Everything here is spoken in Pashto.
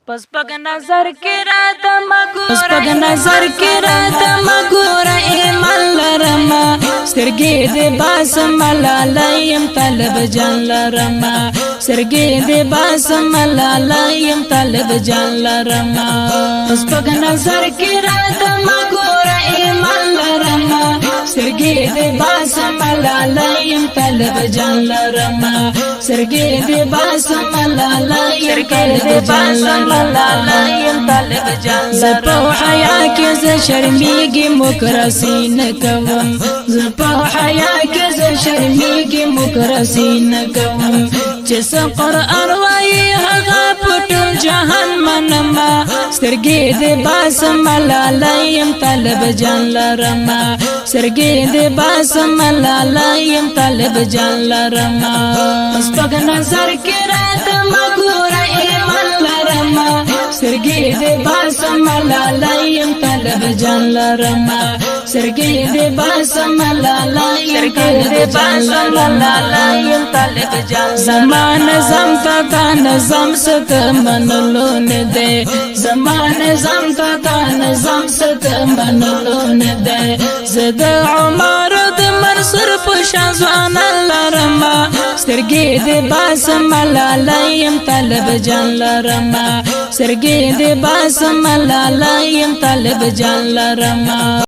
پس پک نظر کی رات مگورا پس پک نظر کی رات مگورا ایمان لرما سترگی دی باس ملالیم طلب جان لرما سترگی دی باس ملالیم طلب جان لرما پس پک نظر کی رات مگورا ایمان لرما سترگی دی باس ملالیم طلب جان لرما سترگی دی باس ملالیم طلب جان لرما زپو حیا کی ز شرمیگی مکرسی نکوم زپو حیا کی ز شرمیگی مکرسی نکوم چس قرآن وائی هغا پټول جهان منما سترگی دی باس ملالیم طلب جان لرما سترگی دی باس ملالیم طلب جان لرما پس پک نظر کی رات مگورا ایمان لرما سترگی دی باس ملالیم طلب جان لرما سترگی دی باس ملالیم طلب جان زمان زم تا نظم ست منلو نده زمان زم تا نظم ست منلو نده زد عمر د منصور پشان ځوان لرما سترگی دی باس ملالیم طلب جان لرما سترگی دی باس ملالیم طلب جان لرما